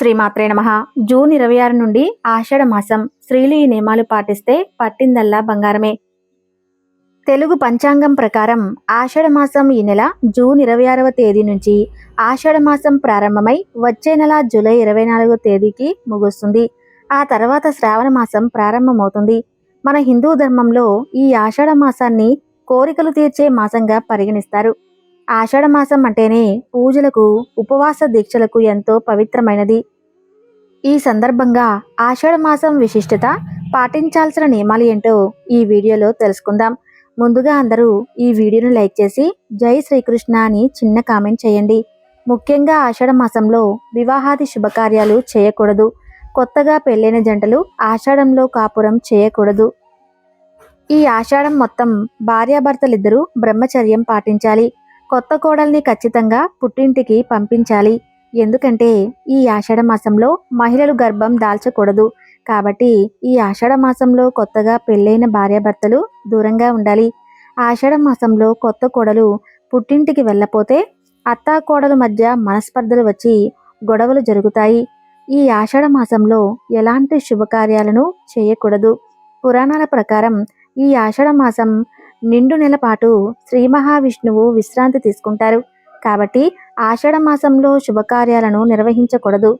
శ్రీమాత్రే నమః. జూన్ 26 నుండి ఆషాఢ మాసం. స్త్రీలు ఈ నియమాలు పాటిస్తే పట్టిందల్లా బంగారమే. తెలుగు పంచాంగం ప్రకారం ఆషాఢ మాసం ఈ నెల జూన్ 26వ తేదీ నుంచి ఆషాఢ మాసం ప్రారంభమై వచ్చే నెల జూలై 24వ తేదీకి ముగుస్తుంది. ఆ తర్వాత శ్రావణ మాసం ప్రారంభమవుతుంది. మన హిందూ ధర్మంలో ఈ ఆషాఢ మాసాన్ని కోరికలు తీర్చే మాసంగా పరిగణిస్తారు. ఆషాఢ మాసం అంటేనే పూజలకు, ఉపవాస దీక్షలకు ఎంతో పవిత్రమైనది. ఈ సందర్భంగా ఆషాఢ మాసం విశిష్టత, పాటించాల్సిన నియమాలు ఏంటో ఈ వీడియోలో తెలుసుకుందాం. ముందుగా అందరూ ఈ వీడియోను లైక్ చేసి జై శ్రీకృష్ణ అని చిన్న కామెంట్ చేయండి. ముఖ్యంగా ఆషాఢ మాసంలో వివాహాది శుభకార్యాలు చేయకూడదు. కొత్తగా పెళ్ళైన జంటలు ఆషాఢంలో కాపురం చేయకూడదు. ఈ ఆషాఢం మొత్తం భార్యాభర్తలిద్దరూ బ్రహ్మచర్యం పాటించాలి. కొత్త కోడల్ని ఖచ్చితంగా పుట్టింటికి పంపించాలి. ఎందుకంటే ఈ ఆషాఢ మాసంలో మహిళలు గర్భం దాల్చకూడదు. కాబట్టి ఈ ఆషాఢ మాసంలో కొత్తగా పెళ్ళైన భార్యాభర్తలు దూరంగా ఉండాలి. ఆషాఢ మాసంలో కొత్త కోడలు పుట్టింటికి వెళ్ళపోతే అత్తా కోడలు మధ్య మనస్పర్ధలు వచ్చి గొడవలు జరుగుతాయి. ఈ ఆషాఢ మాసంలో ఎలాంటి శుభకార్యాలను చేయకూడదు. పురాణాల ప్రకారం ఈ ఆషాఢ మాసం నిండు నెల పాటు శ్రీ మహావిష్ణువు విశ్రాంతి తీసుకుంటారు. కాబట్టి ఆషాఢ మాసంలో శుభకార్యాలను నిర్వహించకూడదు.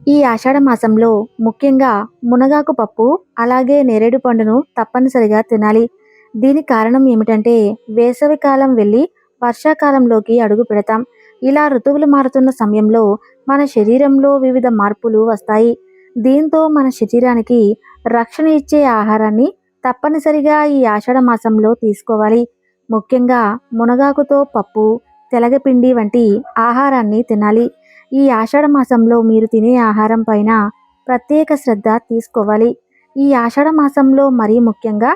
ఈ ఆషాఢ మాసంలో ముఖ్యంగా మునగాకు పప్పు, అలాగే నేరేడు పండును తప్పనిసరిగా తినాలి. దీనికి కారణం ఏమిటంటే వేసవి కాలం వెళ్ళి వర్షాకాలంలోకి అడుగు పెడతాం. ఇలా ఋతువులు మారుతున్న సమయంలో మన శరీరంలో వివిధ మార్పులు వస్తాయి. దీంతో మన శరీరానికి రక్షణ ఇచ్చే ఆహారాన్ని తప్పనిసరిగా ఈ ఆషాఢ మాసంలో తీసుకోవాలి. ముఖ్యంగా మునగాకుతో పప్పు, తెలగపిండి వంటి ఆహారాన్ని తినాలి. ఈ ఆషాఢ మాసంలో మీరు తినే ఆహారం పైన ప్రత్యేక శ్రద్ధ తీసుకోవాలి. ఈ ఆషాఢ మాసంలో మరీ ముఖ్యంగా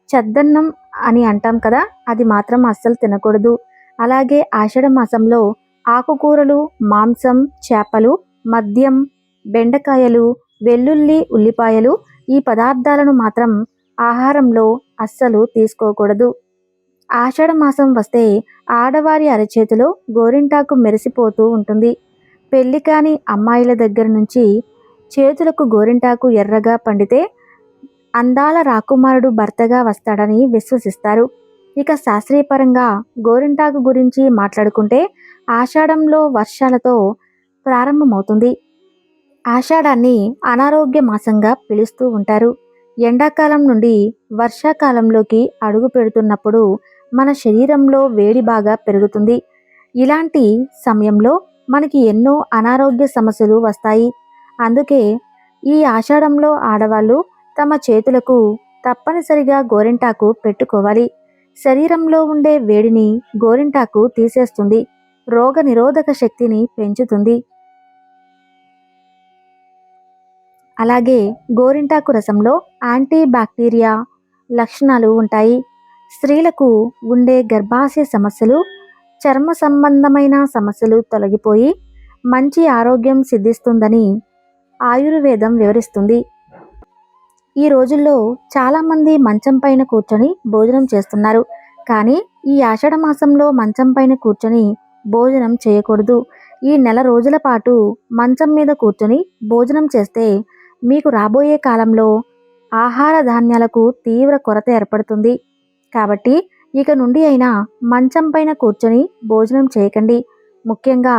చద్దన్నం అని అంటాం కదా, అది మాత్రం అస్సలు తినకూడదు. అలాగే ఆషాఢ మాసంలో ఆకుకూరలు, మాంసం, చేపలు, మద్యం, బెండకాయలు, వెల్లుల్లి, ఉల్లిపాయలు ఈ పదార్థాలను మాత్రం ఆహారంలో అస్సలు తీసుకోకూడదు. ఆషాఢ మాసం వస్తే ఆడవారి అరచేతిలో గోరింటాకు మెరిసిపోతూ ఉంటుంది. పెళ్లి కాని అమ్మాయిల దగ్గర నుంచి చేతులకు గోరింటాకు ఎర్రగా పండితే అందాల రాకుమారుడు భర్తగా వస్తాడని విశ్వసిస్తారు. ఇక శాస్త్రీయపరంగా గోరింటాకు గురించి మాట్లాడుకుంటే ఆషాఢంలో వర్షాలతో ప్రారంభమవుతుంది. ఆషాఢాన్ని అనారోగ్య మాసంగా పిలుస్తూ ఉంటారు. ఎండాకాలం నుండి వర్షాకాలంలోకి అడుగు పెడుతున్నప్పుడు మన శరీరంలో వేడి బాగా పెరుగుతుంది. ఇలాంటి సమయంలో మనకి ఎన్నో అనారోగ్య సమస్యలు వస్తాయి. అందుకే ఈ ఆషాఢంలో ఆడవాళ్ళు తమ చేతులకు తప్పనిసరిగా గోరింటాకు పెట్టుకోవాలి. శరీరంలో ఉండే వేడిని గోరింటాకు తీసేస్తుంది. రోగ నిరోధక శక్తిని పెంచుతుంది. అలాగే గోరింటాకు రసంలో యాంటీ బ్యాక్టీరియా లక్షణాలు ఉంటాయి. స్త్రీలకు ఉండే గర్భాశయ సమస్యలు, చర్మ సంబంధమైన సమస్యలు తొలగిపోయి మంచి ఆరోగ్యం సిద్ధిస్తుందని ఆయుర్వేదం వివరిస్తుంది. ఈ రోజుల్లో చాలామంది మంచం పైన కూర్చొని భోజనం చేస్తున్నారు. కానీ ఈ ఆషాఢ మాసంలో మంచం పైన కూర్చొని భోజనం చేయకూడదు. ఈ నెల రోజుల పాటు మంచం మీద కూర్చొని భోజనం చేస్తే మీకు రాబోయే కాలంలో ఆహార ధాన్యాలకు తీవ్ర కొరత ఏర్పడుతుంది. కాబట్టి ఇక నుండి అయినా మంచం పైన కూర్చొని భోజనం చేయకండి. ముఖ్యంగా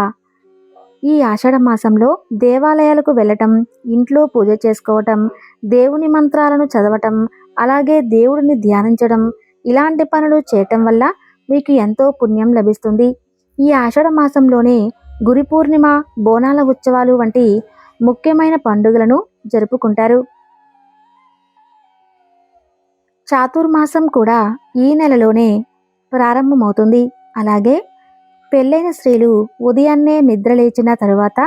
ఈ ఆషాఢ మాసంలో దేవాలయాలకు వెళ్ళటం, ఇంట్లో పూజ చేసుకోవటం, దేవుని మంత్రాలను చదవటం, అలాగే దేవుడిని ధ్యానించడం, ఇలాంటి పనులు చేయటం వల్ల మీకు ఎంతో పుణ్యం లభిస్తుంది. ఈ ఆషాఢ మాసంలోనే గురి పూర్ణిమ, బోనాల ఉత్సవాలు వంటి ముఖ్యమైన పండుగలను జరుపుకుంటారు. చాతుర్మాసం కూడా ఈ నెలలోనే ప్రారంభమవుతుంది. అలాగే పెళ్ళైన స్త్రీలు ఉదయాన్నే నిద్రలేచిన తరువాత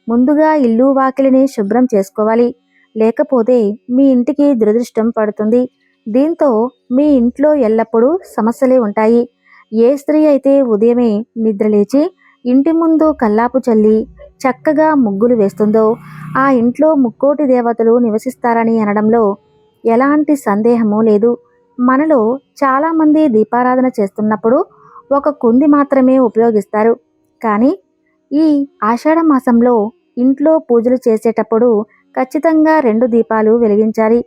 ముందుగా ఇల్లు వాకిలిని శుభ్రం చేసుకోవాలి. లేకపోతే మీ ఇంటికి దురదృష్టం పడుతుంది. దీంతో మీ ఇంట్లో ఎల్లప్పుడూ సమస్యలే ఉంటాయి. ఏ స్త్రీ అయితే ఉదయమే నిద్రలేచి ఇంటి ముందు కల్లాపు చల్లి చక్కగా ముగ్గులు వేస్తుందో ఆ ఇంట్లో ముక్కోటి దేవతలు నివసిస్తారని అనడంలో ఎలాంటి సందేహమూ లేదు. మనలో చాలామంది దీపారాధన చేస్తున్నప్పుడు ఒక కుంది మాత్రమే ఉపయోగిస్తారు. కానీ ఈ ఆషాఢ మాసంలో ఇంట్లో పూజలు చేసేటప్పుడు ఖచ్చితంగా 2 దీపాలు వెలిగించాలి.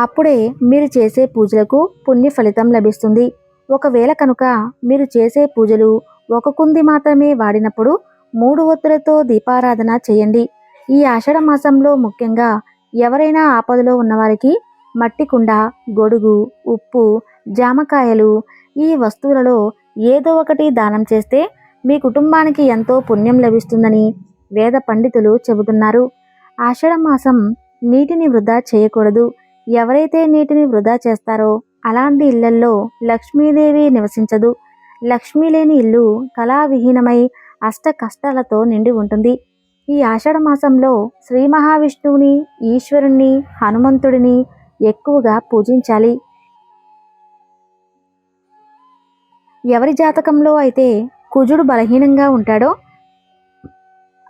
అప్పుడే మీరు చేసే పూజలకు పుణ్య ఫలితం లభిస్తుంది. ఒకవేళ కనుక మీరు చేసే పూజలు ఒక కుంది మాత్రమే వాడినప్పుడు 3 ఒత్తులతో దీపారాధన చేయండి. ఈ ఆషాఢ మాసంలో ముఖ్యంగా ఎవరైనా ఆపదలో ఉన్నవారికి మట్టి కుండ, గొడుగు, ఉప్పు, జామకాయలు ఈ వస్తువులలో ఏదో ఒకటి దానం చేస్తే మీ కుటుంబానికి ఎంతో పుణ్యం లభిస్తుందని వేద పండితులు చెబుతున్నారు. ఆషాఢ మాసం నీటిని వృధా చేయకూడదు. ఎవరైతే నీటిని వృధా చేస్తారో అలాంటి ఇళ్లల్లో లక్ష్మీదేవి నివసించదు. లక్ష్మీ లేని ఇల్లు కళావిహీనమై అష్ట కష్టాలతో నిండి ఉంటుంది. ఈ ఆషాఢ మాసంలో శ్రీ మహావిష్ణువుని, ఈశ్వరుణ్ణి, హనుమంతుడిని ఎక్కువగా పూజించాలి. ఎవరి జాతకంలో అయితే కుజుడు బలహీనంగా ఉంటాడో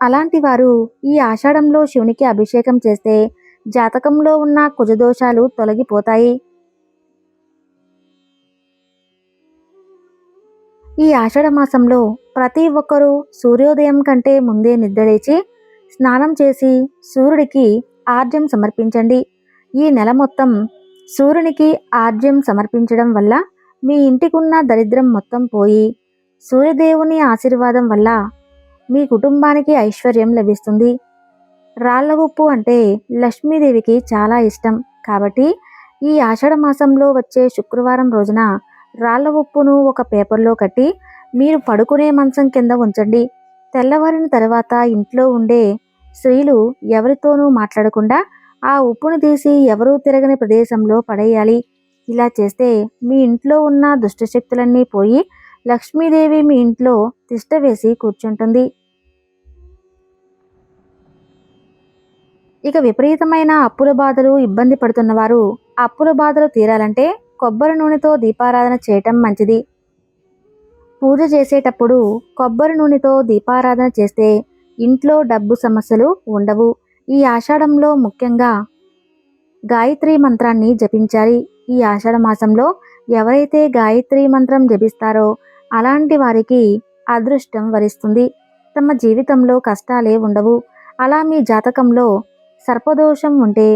అలాంటి వారు ఈ ఆషాఢంలో శివునికి అభిషేకం చేస్తే జాతకంలో ఉన్న కుజదోషాలు తొలగిపోతాయి. ఈ ఆషాఢ మాసంలో ప్రతి ఒక్కరూ సూర్యోదయం కంటే ముందే నిద్రలేచి స్నానం చేసి సూర్యుడికి ఆర్జ్యం సమర్పించండి. ఈ నెల మొత్తం సూర్యునికి ఆర్జ్యం సమర్పించడం వల్ల మీ ఇంటికున్న దరిద్రం మొత్తం పోయి సూర్యదేవుని ఆశీర్వాదం వల్ల మీ కుటుంబానికి ఐశ్వర్యం లభిస్తుంది. రాళ్ల ఉప్పు అంటే లక్ష్మీదేవికి చాలా ఇష్టం కాబట్టి ఈ ఆషాఢ మాసంలో వచ్చే శుక్రవారం రోజున రాళ్ల ఉప్పును ఒక పేపర్లో కట్టి మీరు పడుకునే మంచం కింద ఉంచండి. తెల్లవారిన తర్వాత ఇంట్లో ఉండే స్త్రీలు ఎవరితోనూ మాట్లాడకుండా ఆ ఉప్పును తీసి ఎవరూ తిరగని ప్రదేశంలో పడేయాలి. ఇలా చేస్తే మీ ఇంట్లో ఉన్న దుష్టశక్తులన్నీ పోయి లక్ష్మీదేవి మీ ఇంట్లో తిష్ట వేసి కూర్చుంటుంది. ఇక విపరీతమైన అప్పుల బాధలు ఇబ్బంది పడుతున్నవారు అప్పుల బాధలు తీరాలంటే కొబ్బరి నూనెతో దీపారాధన చేయటం మంచిది. పూజ చేసేటప్పుడు కొబ్బరి నూనెతో దీపారాధన చేస్తే ఇంట్లో డబ్బు సమస్యలు ఉండవు. ఈ ఆషాఢంలో ముఖ్యంగా గాయత్రి మంత్రాన్ని జపించాలి. ఈ ఆషాఢ మాసంలో ఎవరైతే గాయత్రి మంత్రం జపిస్తారో అలాంటి వారికి అదృష్టం వరిస్తుంది. తమ జీవితంలో కష్టాలే ఉండవు. అలా మీ జాతకంలో సర్పదోషం ఉంటే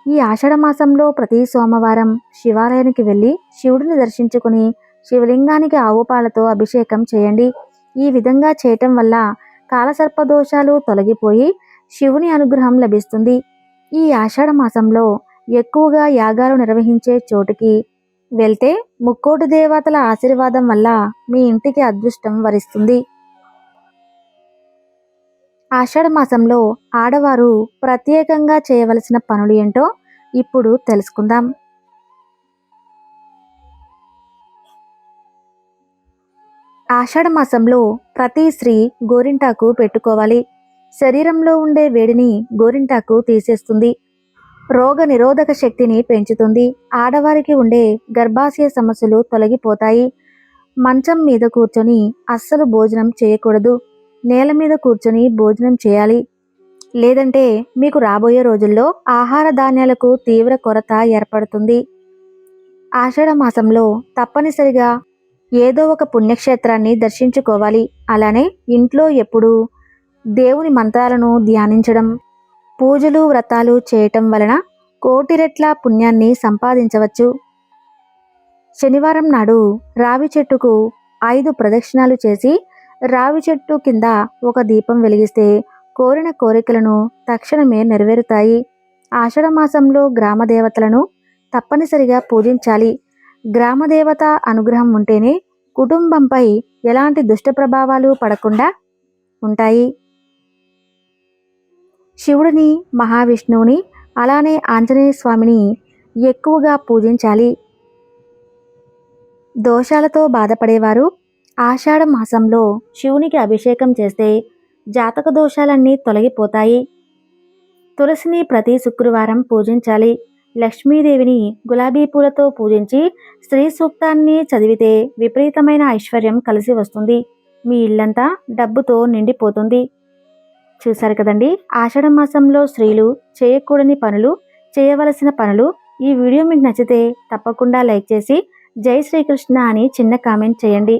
ఈ ఆషాఢ మాసంలో ప్రతి సోమవారం శివాలయానికి వెళ్ళి శివుడిని దర్శించుకుని శివలింగానికి ఆవు పాలతో అభిషేకం చేయండి. ఈ విధంగా చేయటం వల్ల కాలసర్పదోషాలు తొలగిపోయి శివుని అనుగ్రహం లభిస్తుంది. ఈ ఆషాఢ మాసంలో ఎక్కువగా యాగాలు నిర్వహించే చోటుకి వెళ్తే ముక్కోటి దేవతల ఆశీర్వాదం వల్ల మీ ఇంటికి అదృష్టం వరిస్తుంది. ఆషాఢ మాసంలో ఆడవారు ప్రత్యేకంగా చేయవలసిన పనులు ఏంటో ఇప్పుడు తెలుసుకుందాం. ఆషాఢ మాసంలో ప్రతి స్త్రీ గోరింటాకు పెట్టుకోవాలి. శరీరంలో ఉండే వేడిని గోరింటాకు తీసేస్తుంది. రోగ నిరోధక శక్తిని పెంచుతుంది. ఆడవారికి ఉండే గర్భాశయ సమస్యలు తొలగిపోతాయి. మంచం మీద కూర్చొని అస్సలు భోజనం చేయకూడదు. నేల మీద కూర్చొని భోజనం చేయాలి. లేదంటే మీకు రాబోయే రోజుల్లో ఆహార ధాన్యాలకు తీవ్ర కొరత ఏర్పడుతుంది. ఆషాఢ మాసంలో తప్పనిసరిగా ఏదో ఒక పుణ్యక్షేత్రాన్ని దర్శించుకోవాలి. అలానే ఇంట్లో ఎప్పుడూ దేవుని మంత్రాలను ధ్యానించడం, పూజలు వ్రతాలు చేయటం వలన కోటి రెట్ల పుణ్యాన్ని సంపాదించవచ్చు. శనివారం నాడు రావి చెట్టుకు 5 ప్రదక్షిణాలు చేసి రావి చెట్టు కింద ఒక దీపం వెలిగిస్తే కోరిన కోరికలను తక్షణమే నెరవేరుతాయి. ఆషాఢ మాసంలో గ్రామదేవతలను తప్పనిసరిగా పూజించాలి. గ్రామదేవత అనుగ్రహం ఉంటేనే కుటుంబంపై ఎలాంటి దుష్ట ప్రభావాలు పడకుండా ఉంటాయి. శివుడిని, మహావిష్ణువుని, అలానే ఆంజనేయ స్వామిని ఎక్కువగా పూజించాలి. దోషాలతో బాధపడేవారు ఆషాఢ మాసంలో శివునికి అభిషేకం చేస్తే జాతక దోషాలన్నీ తొలగిపోతాయి. తులసిని ప్రతి శుక్రవారం పూజించాలి. లక్ష్మీదేవిని గులాబీ పూలతో పూజించి స్త్రీ సూక్తాన్ని చదివితే విపరీతమైన ఐశ్వర్యం కలిసి వస్తుంది. మీ ఇల్లంతా డబ్బుతో నిండిపోతుంది. చూశారు కదండి, ఆషాఢ మాసంలో స్త్రీలు చేయకూడని పనులు, చేయవలసిన పనులు. ఈ వీడియో మీకు నచ్చితే తప్పకుండా లైక్ చేసి జై శ్రీకృష్ణ అని చిన్న కామెంట్ చేయండి.